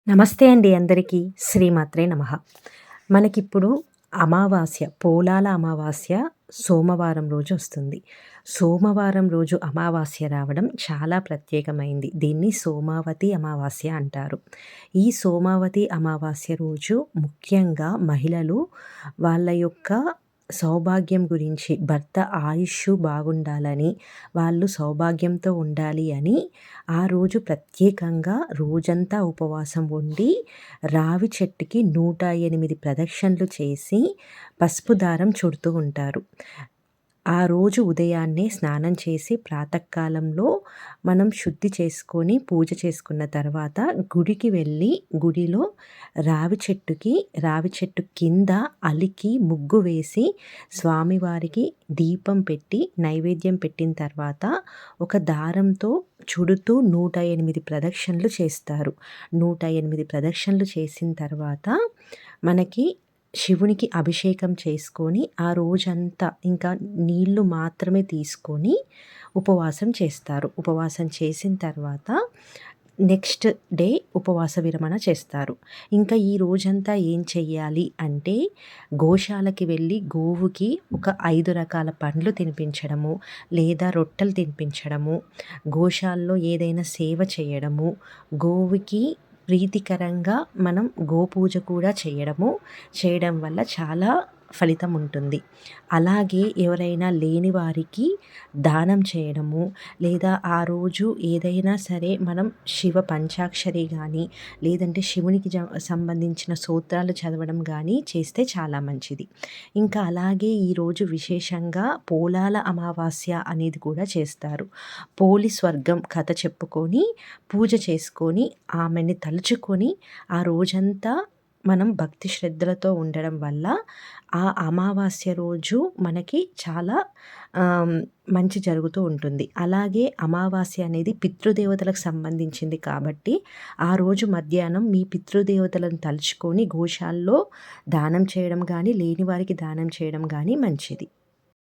నమస్తే అండి అందరికీ. శ్రీమాత్రే నమః. మనకిప్పుడు అమావాస్య, పోలాల అమావాస్య సోమవారం రోజు వస్తుంది. సోమవారం రోజు అమావాస్య రావడం చాలా ప్రత్యేకమైంది. దీన్ని సోమావతి అమావాస్య అంటారు. ఈ సోమావతి అమావాస్య రోజు ముఖ్యంగా మహిళలు వాళ్ళ యొక్క సౌభాగ్యం గురించి, భర్త ఆయుష్షు బాగుండాలని, వాళ్ళు సౌభాగ్యంతో ఉండాలి అని ఆ రోజు ప్రత్యేకంగా రోజంతా ఉపవాసం ఉండి, రావి చెట్టుకి 108 ప్రదక్షిణలు చేసి, పసుపు దారం చుడుతూ ఉంటారు. ఆ రోజు ఉదయాన్నే స్నానం చేసి ప్రాతకాలంలో మనం శుద్ధి చేసుకొని, పూజ చేసుకున్న తర్వాత గుడికి వెళ్ళి, గుడిలో రావి చెట్టు కింద అలికి ముగ్గు వేసి, స్వామివారికి దీపం పెట్టి, నైవేద్యం పెట్టిన తర్వాత ఒక దారంతో చుడుతూ 108 ప్రదక్షిణలు చేస్తారు. 108 ప్రదక్షిణలు చేసిన తర్వాత మనకి శివునికి అభిషేకం చేసుకొని, ఆ రోజంతా ఇంకా నీళ్ళు మాత్రమే తీసుకొని ఉపవాసం చేస్తారు. ఉపవాసం చేసిన తర్వాత నెక్స్ట్ డే ఉపవాస విరమణ చేస్తారు. ఇంకా ఈ రోజంతా ఏం చెయ్యాలి అంటే, గోశాలకి వెళ్ళి గోవుకి ఒక 5 రకాల పండ్లు తినిపించడము, లేదా రొట్టెలు తినిపించడము, గోశాలలో ఏదైనా సేవ చేయడము, గోవుకి ప్రీతికరంగా మనం గోపూజ కూడా చేయడం వల్ల చాలా ఫలితం ఉంటుంది. అలాగే ఎవరైనా లేని వారికి దానం చేయడము, లేదా ఆ రోజు ఏదైనా సరే మనం శివ పంచాక్షరి గానీ, లేదంటే శివునికి సంబంధించిన స్తోత్రాలు చదవడం గానీ చేస్తే చాలా మంచిది. ఇంకా అలాగే ఈరోజు విశేషంగా పోలాల అమావాస్య అనేది కూడా చేస్తారు. పోలి స్వర్గం కథ చెప్పుకొని, పూజ చేసుకొని, ఆమెని తలుచుకొని ఆ రోజంతా మనం భక్తి శ్రద్ధలతో ఉండడం వల్ల ఆ అమావాస్య రోజు మనకి చాలా మంచి జరుగుతూ ఉంటుంది. అలాగే అమావాస్య అనేది పితృదేవతలకు సంబంధించింది కాబట్టి, ఆ రోజు మధ్యాహ్నం మీ పితృదేవతలను తలుచుకొని గోశాలలో దానం చేయడం గానీ, లేని వారికి దానం చేయడం గానీ మంచిది.